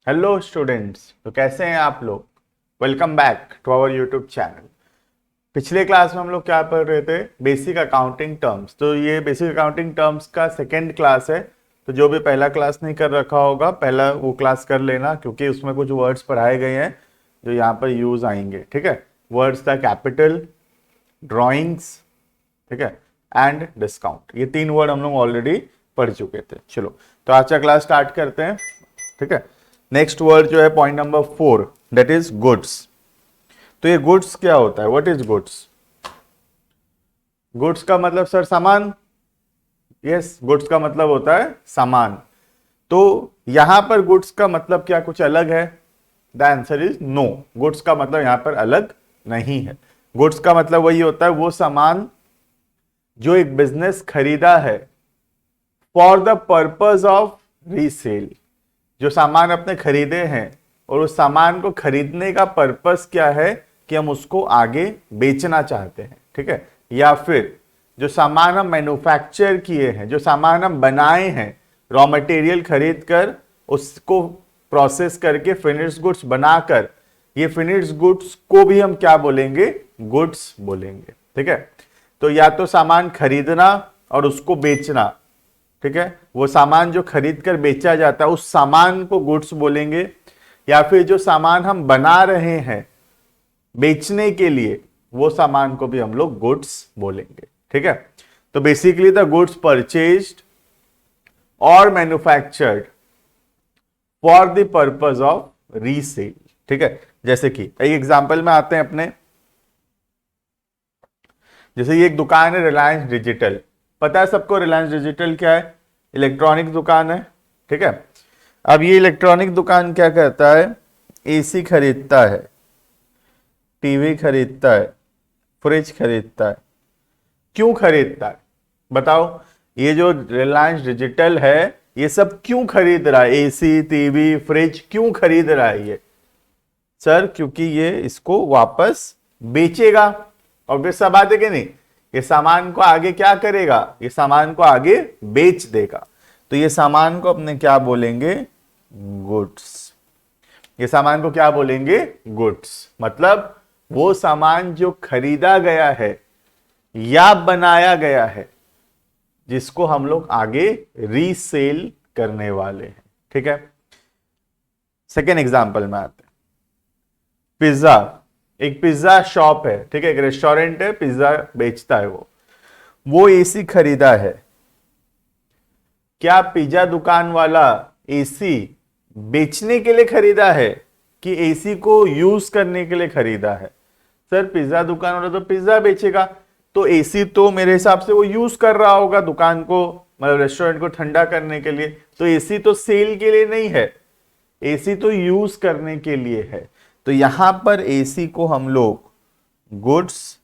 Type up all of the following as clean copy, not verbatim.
Hello students, तो कैसे हैं आप लोग। Welcome back to our YouTube channel. पिछले क्लास में हम लोग क्या पढ़ रहे थे, बेसिक अकाउंटिंग टर्म्स। तो ये बेसिक अकाउंटिंग टर्म्स का सेकेंड क्लास है। तो जो भी पहला क्लास नहीं कर रखा होगा, पहला वो क्लास कर लेना, क्योंकि उसमें कुछ वर्ड्स पढ़ाए गए हैं जो यहाँ पर यूज आएंगे। ठीक है, वर्ड्स था कैपिटल, ड्रॉइंग्स, ठीक है, एंड डिस्काउंट। ये तीन वर्ड हम लोग ऑलरेडी पढ़ चुके थे। चलो, तो आज का क्लास स्टार्ट करते हैं। ठीक है, नेक्स्ट वर्ड जो है point number 4, that is goods. तो ये गुड्स क्या होता है, व्हाट इज गुड्स। गुड्स का मतलब सर सामान। यस, गुड्स का मतलब होता है सामान। तो यहां पर गुड्स का मतलब क्या कुछ अलग है? The answer is no. Goods का मतलब यहां पर अलग नहीं है। गुड्स का मतलब वही होता है, वो सामान जो एक बिजनेस खरीदा है for the purpose of resale. जो सामान अपने खरीदे हैं और उस सामान को खरीदने का पर्पस क्या है कि हम उसको आगे बेचना चाहते हैं। ठीक है, या फिर जो सामान हम मैन्युफैक्चर किए हैं, जो सामान हम बनाए हैं, रॉ मटेरियल खरीद कर उसको प्रोसेस करके फिनिश्ड गुड्स बनाकर, ये फिनिश्ड गुड्स को भी हम क्या बोलेंगे, गुड्स बोलेंगे। ठीक है, तो या तो सामान खरीदना और उसको बेचना, ठीक है, वो सामान जो खरीद कर बेचा जाता है उस सामान को गुड्स बोलेंगे, या फिर जो सामान हम बना रहे हैं बेचने के लिए वो सामान को भी हम लोग गुड्स बोलेंगे। ठीक है, तो बेसिकली द गुड्स परचेज्ड और manufactured for the purpose of resale. ठीक है, जैसे कि एक एग्जांपल में आते हैं अपने, जैसे ये एक दुकान है रिलायंस डिजिटल। पता है सबको रिलायंस डिजिटल क्या है, इलेक्ट्रॉनिक दुकान है। ठीक है, अब ये इलेक्ट्रॉनिक दुकान क्या करता है, एसी खरीदता है, टीवी खरीदता है, फ्रिज खरीदता है। क्यों खरीदता है बताओ, ये जो रिलायंस डिजिटल है ये सब क्यों खरीद रहा है, एसी टीवी फ्रिज क्यों खरीद रहा है ये? सर क्योंकि ये इसको वापस बेचेगा। ऑब्वियस सा बात है कि नहीं, ये सामान को आगे क्या करेगा, ये सामान को आगे बेच देगा। तो ये सामान को अपने क्या बोलेंगे, गुड्स। ये सामान को क्या बोलेंगे, गुड्स। मतलब वो सामान जो खरीदा गया है या बनाया गया है जिसको हम लोग आगे रीसेल करने वाले हैं। ठीक है, सेकेंड एग्जांपल में आते हैं। पिज्जा, एक पिज्जा शॉप है, ठीक है, एक रेस्टोरेंट है, पिज्जा बेचता है वो एसी खरीदा है। क्या पिज्जा दुकान वाला एसी बेचने के लिए खरीदा है कि एसी को यूज करने के लिए खरीदा है? सर पिज्जा दुकान वाला तो पिज्जा बेचेगा, तो एसी तो मेरे हिसाब से वो यूज कर रहा होगा दुकान को, मतलब रेस्टोरेंट को ठंडा करने के लिए। तो एसी तो सेल के लिए नहीं है, एसी तो यूज करने के लिए है। तो यहां पर एसी को हम लोग गुड्स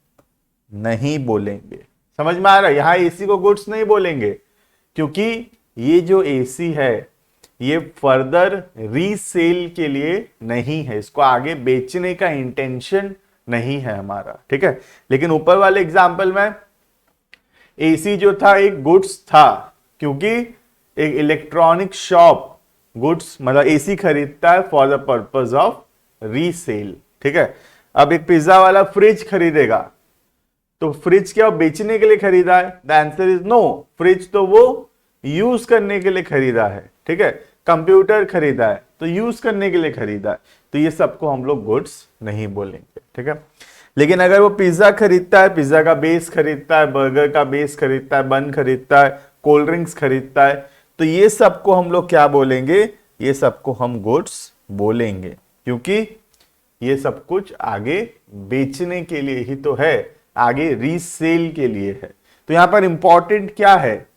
नहीं बोलेंगे। समझ में आ रहा है, यहां एसी को गुड्स नहीं बोलेंगे क्योंकि ये जो एसी है ये फर्दर रीसेल के लिए नहीं है, इसको आगे बेचने का इंटेंशन नहीं है हमारा। ठीक है, लेकिन ऊपर वाले एग्जांपल में एसी जो था एक गुड्स था, क्योंकि एक इलेक्ट्रॉनिक शॉप गुड्स मतलब एसी खरीदता है for the purpose of resale. ठीक है, अब एक पिज्जा वाला फ्रिज खरीदेगा, तो फ्रिज क्या बेचने के लिए खरीदा है? The answer is no. Fridge तो वो यूज करने के लिए खरीदा है। ठीक है, कंप्यूटर खरीदा है तो यूज करने के लिए खरीदा है। तो ये सबको हम लोग गुड्स नहीं बोलेंगे। ठीक है, लेकिन अगर वो पिज्जा खरीदता है, पिज्जा का बेस खरीदता है, बर्गर का बेस खरीदता है, बन खरीदता है, कोल्ड ड्रिंक्स खरीदता है, तो ये सबको हम लोग क्या बोलेंगे, ये सबको हम गुड्स बोलेंगे, क्योंकि ये सब कुछ आगे बेचने के लिए ही तो है, आगे रीसेल के लिए है। तो यहां पर इंपॉर्टेंट क्या है,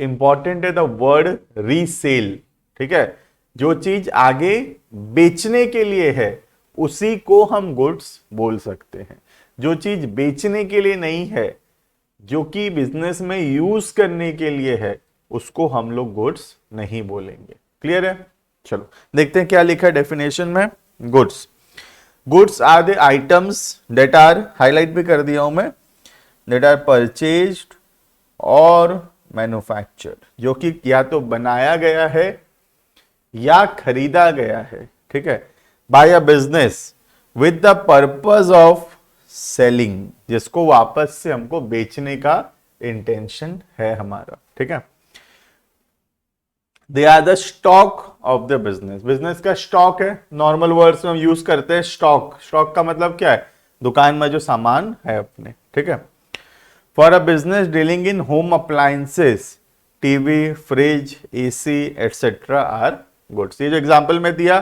इंपॉर्टेंट है द वर्ड रीसेल। ठीक है, जो चीज आगे बेचने के लिए है उसी को हम गुड्स बोल सकते हैं। जो चीज बेचने के लिए नहीं है, जो कि बिजनेस में यूज करने के लिए है, उसको हम लोग गुड्स नहीं बोलेंगे। क्लियर है? चलो देखते हैं क्या लिखा है डेफिनेशन में। Goods, goods are the items that are, highlight भी कर दिया हूं मैं, दैट आर परचेज्ड और मैन्युफैक्चर्ड, जो कि या तो बनाया गया है या खरीदा गया है, ठीक है, by a business with the purpose of selling, जिसको वापस से हमको बेचने का इंटेंशन है हमारा, ठीक है। They are the stock of the business, business का स्टॉक है, नॉर्मल वर्ड्स में हम यूज करते हैं स्टॉक। स्टॉक का मतलब क्या है, दुकान में जो सामान है अपने, ठीक है। For a business dealing in home appliances, TV, fridge, AC etcetera are goods. ये जो एग्जांपल में दिया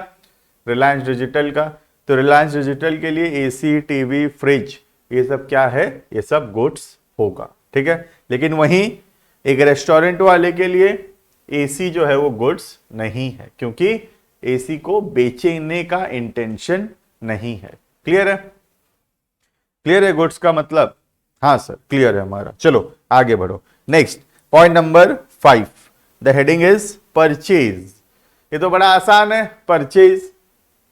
रिलायंस डिजिटल का, तो रिलायंस डिजिटल के लिए एसी, टीवी, फ्रिज ये सब क्या है, ये सब गुड्स होगा, ठीक है। लेकिन वहीं एक रेस्टोरेंट वाले के लिए एसी जो है वो गुड्स नहीं है, क्योंकि एसी को बेचने का इंटेंशन नहीं है। क्लियर है? क्लियर है गुड्स का मतलब? हाँ सर क्लियर है हमारा। चलो आगे बढ़ो। Next point number 5, the heading is purchase. ये तो बड़ा आसान है, परचेज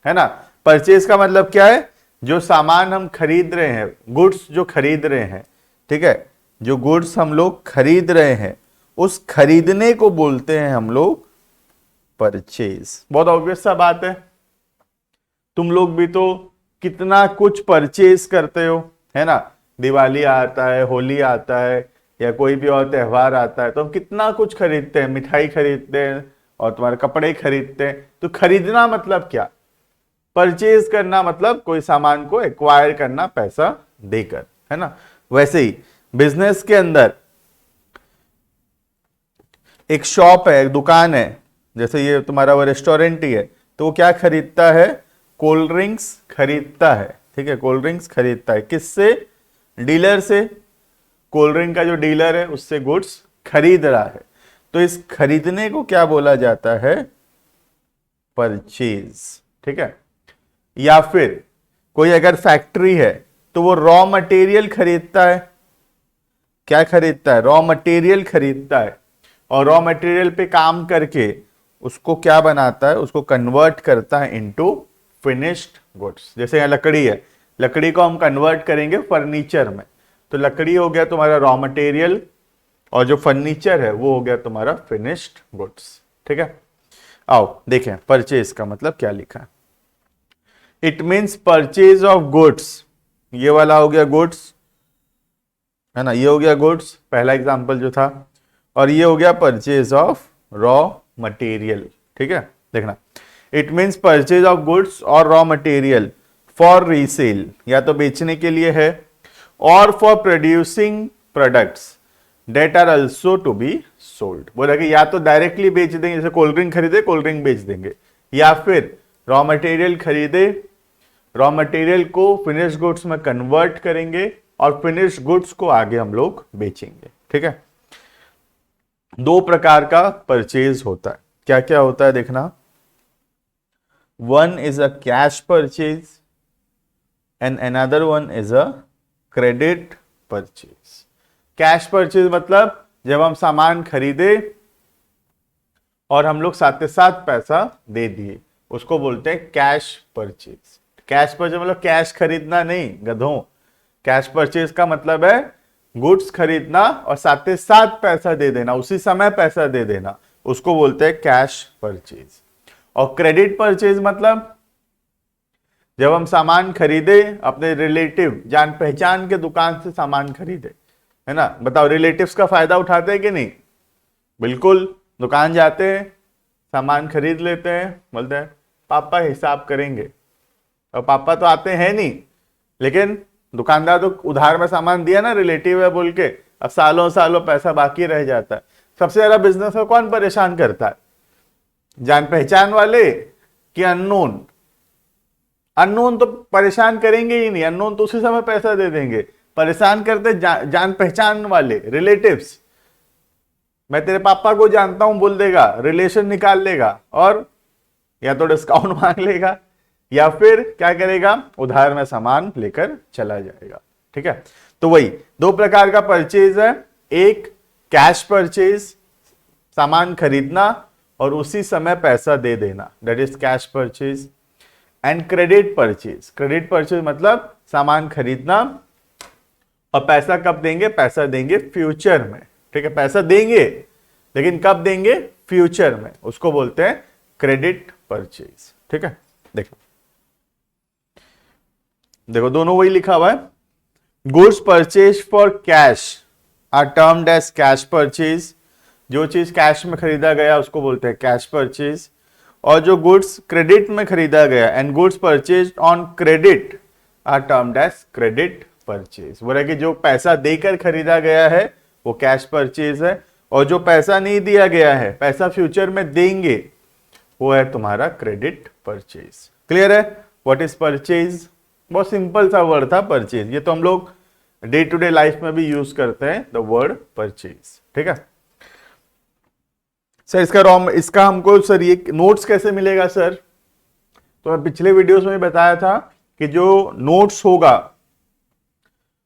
है ना। परचेज का मतलब क्या है, जो सामान हम खरीद रहे हैं, गुड्स जो खरीद रहे हैं, ठीक है, जो गुड्स हम लोग खरीद रहे हैं उस खरीदने को बोलते हैं हम लोग परचेज। बहुत ऑब्वियस सा बात है, तुम लोग भी तो कितना कुछ परचेज करते हो, है ना। दिवाली आता है, होली आता है, या कोई भी और त्योहार आता है तो हम कितना कुछ खरीदते हैं, मिठाई खरीदते हैं और तुम्हारे कपड़े खरीदते हैं। तो खरीदना मतलब क्या, परचेज करना मतलब कोई सामान को एक्वायर करना पैसा देकर, है ना। वैसे ही बिजनेस के अंदर एक शॉप है, एक दुकान है, जैसे ये तुम्हारा वो रेस्टोरेंट ही है, तो वो क्या खरीदता है, कोल्ड ड्रिंक्स खरीदता है, ठीक है, कोल्ड ड्रिंक्स खरीदता है। किससे, डीलर से। कोल्ड ड्रिंक का जो डीलर है उससे गुड्स खरीद रहा है, तो इस खरीदने को क्या बोला जाता है, परचेज, ठीक है। या फिर कोई अगर फैक्ट्री है तो वो रॉ मटेरियल खरीदता है। क्या खरीदता है, रॉ मटेरियल खरीदता है, और रॉ मटेरियल पे काम करके उसको क्या बनाता है, उसको कन्वर्ट करता है इनटू फिनिश्ड गुड्स। जैसे यहाँ लकड़ी है, लकड़ी को हम कन्वर्ट करेंगे फर्नीचर में, तो लकड़ी हो गया तुम्हारा रॉ मटेरियल और जो फर्नीचर है वो हो गया तुम्हारा फिनिश्ड गुड्स, ठीक है। आओ देखें परचेज का मतलब क्या लिखा है। It means purchase of goods, ये वाला हो गया गुड्स, है ना, ये हो गया गुड्स पहला एग्जांपल जो था, और ये हो गया परचेज ऑफ रॉ मटेरियल, ठीक है। देखना, it means purchase of goods और रॉ मटेरियल फॉर रीसेल, या तो बेचने के लिए है, और for producing products that are also to be sold. बोला कि या तो डायरेक्टली बेच देंगे, जैसे कोल्ड ड्रिंक खरीदे कोल्ड ड्रिंक बेच देंगे, या फिर रॉ मटेरियल खरीदे, रॉ मटेरियल को फिनिश गुड्स में कन्वर्ट करेंगे और फिनिश गुड्स को आगे हम लोग बेचेंगे, ठीक है। दो प्रकार का परचेज होता है। क्या क्या होता है देखना, one is a cash purchase and another one is a credit purchase. Cash purchase मतलब जब हम सामान खरीदे और हम लोग साथ के साथ पैसा दे दिए, उसको बोलते हैं कैश परचेज। कैश परचेज मतलब कैश खरीदना नहीं गधों, कैश परचेज का मतलब है गुड्स खरीदना और साथ के साथ पैसा दे देना, उसी समय पैसा दे देना, उसको बोलते हैं कैश परचेज। और क्रेडिट परचेज मतलब जब हम सामान खरीदे, अपने रिलेटिव जान पहचान के दुकान से सामान खरीदे, है ना। बताओ रिलेटिव्स का फायदा उठाते हैं कि नहीं, बिल्कुल। दुकान जाते हैं, सामान खरीद लेते हैं, बोलते हैं पापा हिसाब करेंगे, और पापा तो आते हैं नहीं, लेकिन दुकानदार तो उधार में सामान दिया ना, रिलेटिव है बोल के, अब सालों सालों पैसा बाकी रह जाता है। सबसे ज्यादा बिजनेस में कौन परेशान करता है, जान पहचान वाले कि अननोन? अननोन तो परेशान करेंगे ही नहीं, अननोन तो उसी समय पैसा दे देंगे। परेशान करते जान पहचान वाले, रिलेटिव्स। मैं तेरे पापा को जानता हूं बोल देगा, रिलेशन निकाल लेगा, और या तो डिस्काउंट मांग लेगा या फिर क्या करेगा, उधार में सामान लेकर चला जाएगा, ठीक है। तो वही दो प्रकार का परचेज है, एक कैश परचेज, सामान खरीदना और उसी समय पैसा दे देना, that is cash purchase. And credit purchase, credit purchase मतलब सामान खरीदना और पैसा कब देंगे, पैसा देंगे फ्यूचर में, ठीक है। पैसा देंगे लेकिन कब देंगे, फ्यूचर में, उसको बोलते हैं क्रेडिट परचेज। ठीक है, देखो देखो दोनों वही लिखा हुआ है। Goods purchase for cash are termed as cash purchase. जो चीज कैश में खरीदा गया उसको बोलते हैं कैश परचेज। और जो गुड्स क्रेडिट में खरीदा गया and goods purchase on credit are termed as credit purchase. बोला कि जो पैसा देकर खरीदा गया है वो कैश परचेज है, और जो पैसा नहीं दिया गया है, पैसा फ्यूचर में देंगे, वो है तुम्हारा क्रेडिट परचेज। क्लियर है? What is purchase? बहुत सिंपल सा वर्ड था परचेज। ये तो हम लोग डे टू डे लाइफ में भी यूज करते हैं द वर्ड परचेज। ठीक है सर, इसका हमको सर ये नोट्स कैसे मिलेगा सर? तो मैं पिछले वीडियोस में बताया था कि जो नोट्स होगा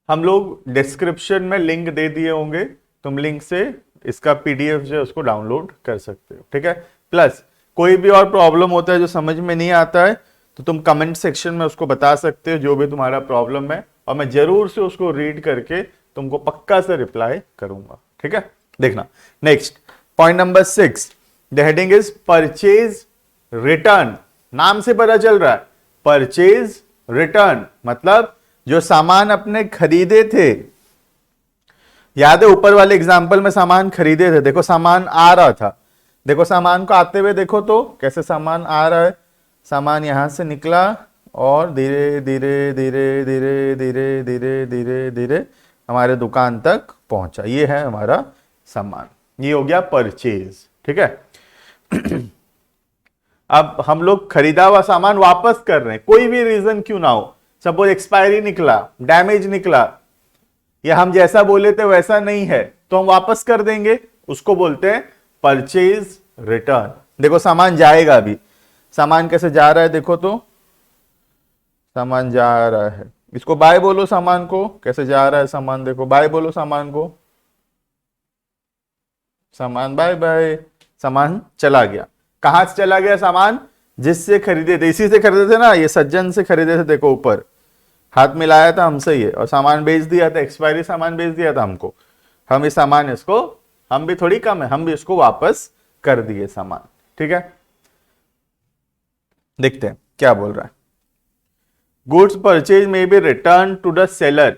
हम लोग डिस्क्रिप्शन में लिंक दे दिए होंगे, तुम लिंक से इसका पीडीएफ जो है उसको डाउनलोड कर सकते हो। ठीक है, प्लस कोई भी और प्रॉब्लम होता है जो समझ में नहीं आता है तो तुम कमेंट सेक्शन में उसको बता सकते हो जो भी तुम्हारा प्रॉब्लम है, और मैं जरूर से उसको रीड करके तुमको पक्का से रिप्लाई करूंगा। ठीक है, देखना next point number 6, the heading is purchase return. नाम से पता चल रहा है परचेज रिटर्न मतलब जो सामान अपने खरीदे थे, याद है ऊपर वाले एग्जाम्पल में सामान खरीदे थे, देखो सामान आ रहा था, देखो सामान को आते हुए देखो तो कैसे सामान आ रहा है, सामान यहां से निकला और धीरे धीरे धीरे धीरे धीरे धीरे धीरे धीरे हमारे दुकान तक पहुंचा। ये है हमारा सामान, ये हो गया परचेज। ठीक है अब हम लोग खरीदा हुआ सामान वापस कर रहे हैं, कोई भी रीजन क्यों ना हो, सपोज एक्सपायरी निकला, डैमेज निकला, या हम जैसा बोले थे वैसा नहीं है, तो हम वापस कर देंगे, उसको बोलते हैं परचेज रिटर्न। देखो सामान जाएगा अभी, सामान कैसे जा रहा है देखो तो, सामान जा रहा है, इसको बाय बोलो, सामान को कैसे जा रहा है सामान, देखो बाय बोलो सामान को, सामान बाय बाय, सामान चला गया। कहां से चला गया सामान? जिससे खरीदे थे, इसी से खरीदे थे ना, ये सज्जन से खरीदे थे, देखो ऊपर हाथ मिलाया था हमसे ये, और सामान बेच दिया था, एक्सपायरी सामान बेच दिया था हमको, हम इस सामान इसको, हम भी थोड़ी कम है, हम भी इसको वापस कर दिए सामान। ठीक है, देखते हैं क्या बोल रहा है। गुड्स परचेज में be return to the seller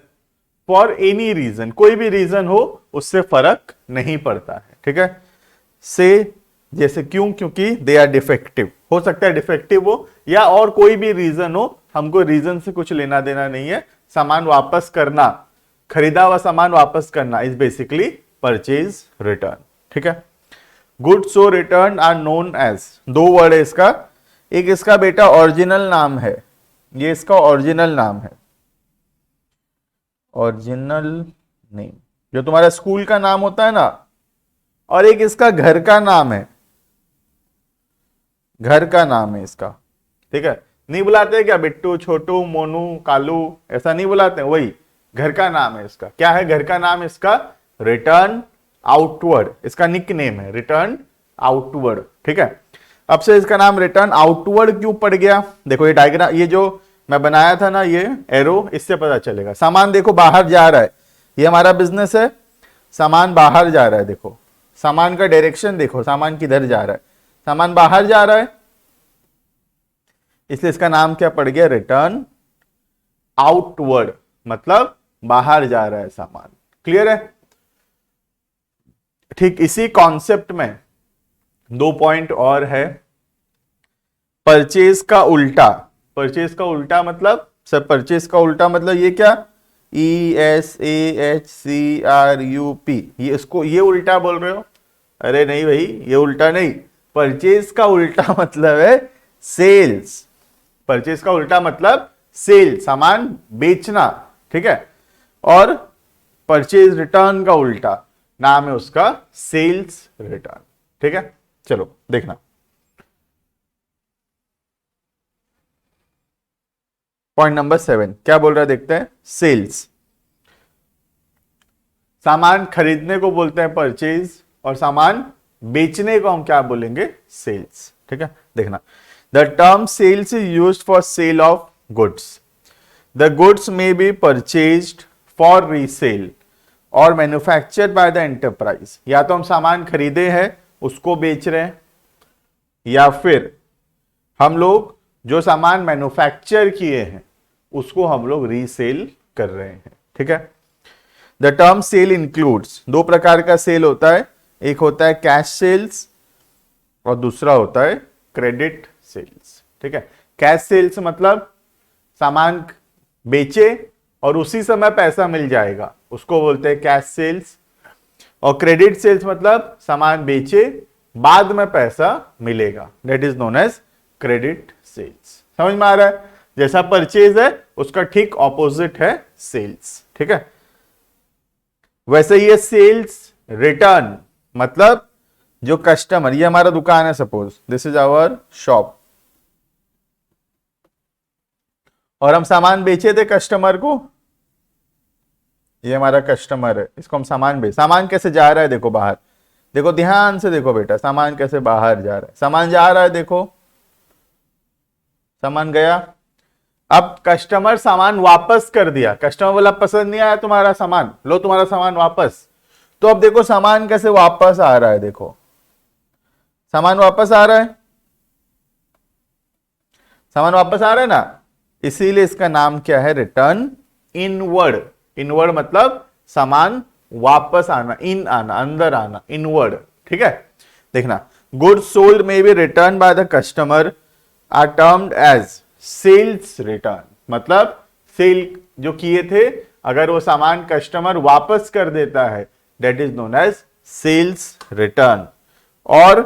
for any reason, कोई भी रीजन हो उससे फर्क नहीं पड़ता है। ठीक है, से जैसे क्यों, क्योंकि दे आर डिफेक्टिव, हो सकता है डिफेक्टिव हो या और कोई भी रीजन हो, हमको रीजन से कुछ लेना देना नहीं है। सामान वापस करना, खरीदा हुआ सामान वापस करना इज बेसिकली परचेज रिटर्न। ठीक है, गुड्स सो रिटर्न आर नोन एज, दो वर्ड है इसका, एक इसका बेटा ओरिजिनल नाम है, ये इसका ओरिजिनल नाम है, ओरिजिनल नेम जो तुम्हारा स्कूल का नाम होता है ना, और एक इसका घर का नाम है, घर का नाम है इसका। ठीक है, नहीं बुलाते क्या बिट्टू, छोटू, मोनू, कालू, ऐसा नहीं बुलाते, वही घर का नाम है इसका। क्या है घर का नाम इसका? रिटर्न आउटवर्ड, इसका निक नेम है रिटर्न आउटवर्ड। ठीक है, अब से इसका नाम रिटर्न आउटवर्ड क्यों पड़ गया? देखो ये डायग्राम, ये जो मैं बनाया था ना ये एरो, इससे पता चलेगा। सामान देखो बाहर जा रहा है, ये हमारा बिजनेस है, सामान बाहर जा रहा है, देखो सामान का डायरेक्शन देखो, सामान किधर जा रहा है, सामान बाहर जा रहा है, इसलिए इसका नाम क्या पड़ गया? रिटर्न आउटवर्ड, मतलब बाहर जा रहा है सामान। क्लियर है? ठीक इसी कॉन्सेप्ट में 2 पॉइंट और है। परचेज का उल्टा, परचेज का उल्टा मतलब सर, परचेज का उल्टा मतलब ये क्या? ESAHCRUP, ये इसको ये उल्टा बोल रहे हो? अरे नहीं भाई, ये उल्टा नहीं, परचेज का उल्टा मतलब है सेल्स। परचेज का उल्टा मतलब सेल, सामान बेचना। ठीक है, और परचेज रिटर्न का उल्टा नाम है उसका सेल्स रिटर्न। ठीक है, चलो देखना पॉइंट नंबर 7 क्या बोल रहा है, देखते हैं। सेल्स, सामान खरीदने को बोलते हैं परचेज, और सामान बेचने को हम क्या बोलेंगे? सेल्स। ठीक है, देखना। The term sales is used for sale of goods. The goods may be purchased for resale और मैन्युफैक्चर्ड बाय द एंटरप्राइज। या तो हम सामान खरीदे हैं उसको बेच रहे हैं, या फिर हम लोग जो सामान मैन्युफैक्चर किए हैं उसको हम लोग रीसेल कर रहे हैं। ठीक है। द टर्म सेल इंक्लूड्स, दो प्रकार का सेल होता है, एक होता है कैश सेल्स और दूसरा होता है क्रेडिट सेल्स। ठीक है। कैश सेल्स मतलब सामान बेचे और उसी समय पैसा मिल जाएगा, उसको बोलते हैं कैश सेल्स। और क्रेडिट सेल्स मतलब सामान बेचे बाद में पैसा मिलेगा, that is known as credit sales. समझ में आ रहा है? जैसा परचेज है उसका ठीक ऑपोजिट है सेल्स। ठीक है। वैसे ये सेल्स रिटर्न मतलब जो कस्टमर, ये हमारा दुकान है, suppose this is our shop, और हम सामान बेचे थे कस्टमर को, ये हमारा कस्टमर है, इसको हम सामान कैसे जा रहा है देखो बाहर, देखो ध्यान से देखो बेटा, सामान कैसे बाहर जा रहा है, सामान जा रहा है, देखो सामान गया। अब कस्टमर सामान वापस कर दिया, कस्टमर बोला पसंद नहीं आया तुम्हारा सामान, लो तुम्हारा सामान वापस। तो अब देखो सामान कैसे वापस आ रहा है, देखो सामान वापस आ रहा है, सामान वापस आ रहा है ना, इसीलिए इसका नाम क्या है, रिटर्न इनवर्ड। इनवर्ड मतलब सामान वापस आना, इन आना, अंदर आना, इनवर्ड। ठीक है। देखना, goods sold may be return by the customer are termed as sales return, मतलब सेल जो किए थे अगर वो सामान कस्टमर वापस कर देता है that is known as sales return. और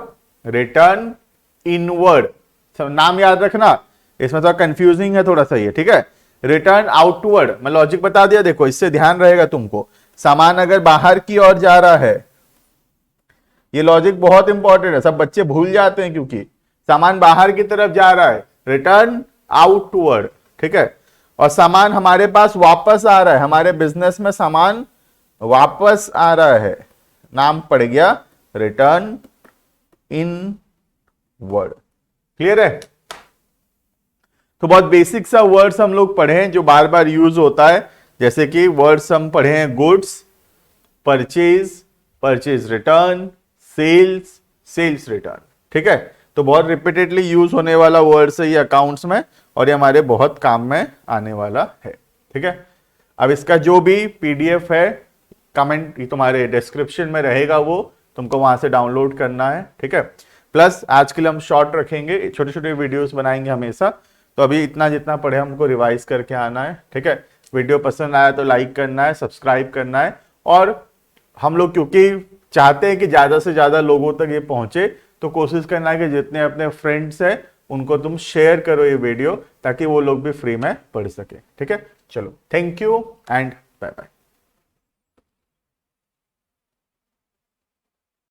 रिटर्न इनवर्ड, नाम याद रखना, इसमें थोड़ा कंफ्यूजिंग है थोड़ा सा ये। ठीक है। रिटर्न आउटवर्ड, मैं लॉजिक बता दिया, देखो इससे ध्यान रहेगा तुमको, सामान अगर बाहर की ओर जा रहा है, ये लॉजिक बहुत इंपॉर्टेंट है, सब बच्चे भूल जाते हैं क्योंकि सामान बाहर की तरफ जा रहा है, रिटर्न आउटवर्ड। ठीक है। और सामान हमारे पास वापस आ रहा है, हमारे बिजनेस में सामान वापस आ रहा है, नाम पड़ गया रिटर्न इनवर्ड। क्लियर है? तो बहुत बेसिक सा वर्ड्स हम लोग पढ़े हैं जो बार बार यूज होता है, जैसे कि वर्ड्स हम पढ़े हैं goods, purchase, purchase return, sales, sales return. ठीक है। तो बहुत रिपीटेडली यूज होने वाला वर्ड्स है ये अकाउंट्स में, और ये हमारे बहुत काम में आने वाला है। ठीक है। अब इसका जो भी पीडीएफ है कमेंट तुम्हारे डिस्क्रिप्शन में रहेगा, वो तुमको वहां से डाउनलोड करना है। ठीक है। प्लस आज के लिए हम शॉर्ट रखेंगे, छोटे छोटे वीडियोस बनाएंगे हमेशा, तो अभी इतना जितना पढ़े हमको रिवाइज करके आना है। ठीक है। वीडियो पसंद आया तो लाइक करना है, सब्सक्राइब करना है, और हम लोग क्योंकि चाहते हैं कि ज्यादा से ज्यादा लोगों तक ये पहुंचे, तो कोशिश करना है कि जितने अपने फ्रेंड्स हैं उनको तुम शेयर करो ये वीडियो, ताकि वो लोग भी फ्री में पढ़ सके। ठीक है। चलो, thank you and bye bye.